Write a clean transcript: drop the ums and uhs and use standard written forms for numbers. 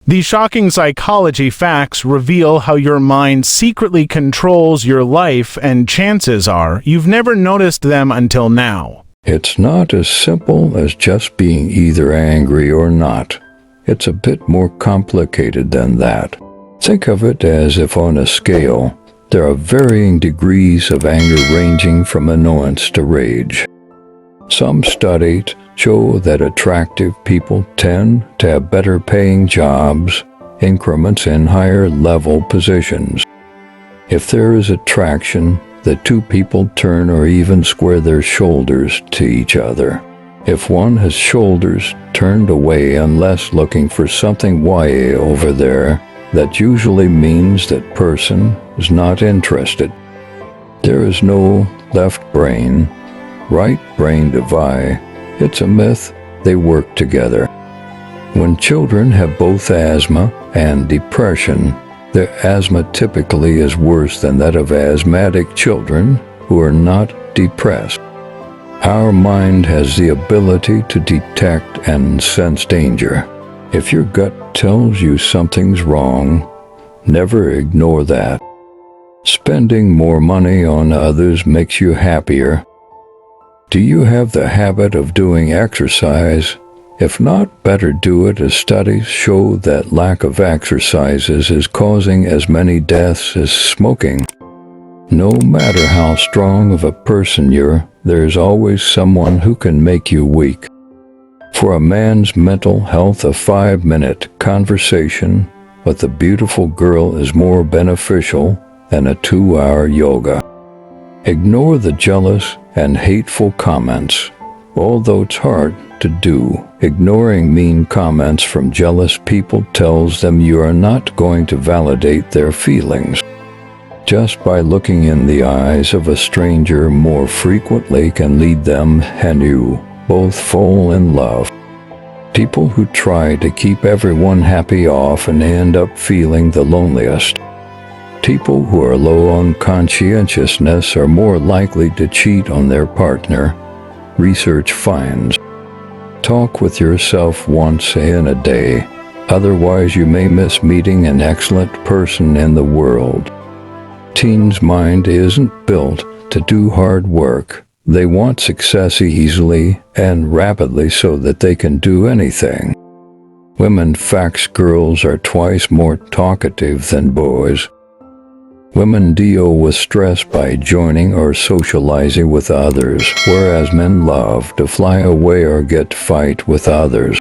These shocking psychology facts reveal how your mind secretly controls your life, and chances are you've never noticed them until now. It's not as simple as just being either angry or not. It's a bit more complicated than that. Think of it as if on a scale, there are varying degrees of anger ranging from annoyance to rage. Some studies show that attractive people tend to have better paying jobs, increments in higher level positions. If there is attraction, the two people turn or even square their shoulders to each other. If one has shoulders turned away unless looking for something way over there, that usually means that person is not interested. There is no left brain, right brain divide. It's a myth. They work together. When children have both asthma and depression, their asthma typically is worse than that of asthmatic children who are not depressed. Our mind has the ability to detect and sense danger. If your gut tells you something's wrong, never ignore that. Spending more money on others makes you happier. Do you have the habit of doing exercise? If not, better do it, as studies show that lack of exercises is causing as many deaths as smoking. No matter how strong of a person you're, there's always someone who can make you weak. For a man's mental health, a 5-minute conversation with a beautiful girl is more beneficial than a 2-hour yoga. Ignore the jealous and hateful comments. Although it's hard to do, ignoring mean comments from jealous people tells them you are not going to validate their feelings. Just by looking in the eyes of a stranger more frequently can lead them and you both fall in love. People who try to keep everyone happy often end up feeling the loneliest. People who are low on conscientiousness are more likely to cheat on their partner, research finds. Talk with yourself once in a day, otherwise you may miss meeting an excellent person in the world. Teens' mind isn't built to do hard work. They want success easily and rapidly so that they can do anything. Women fax girls are twice more talkative than boys. Women deal with stress by joining or socializing with others, whereas men love to fly away or get fight with others.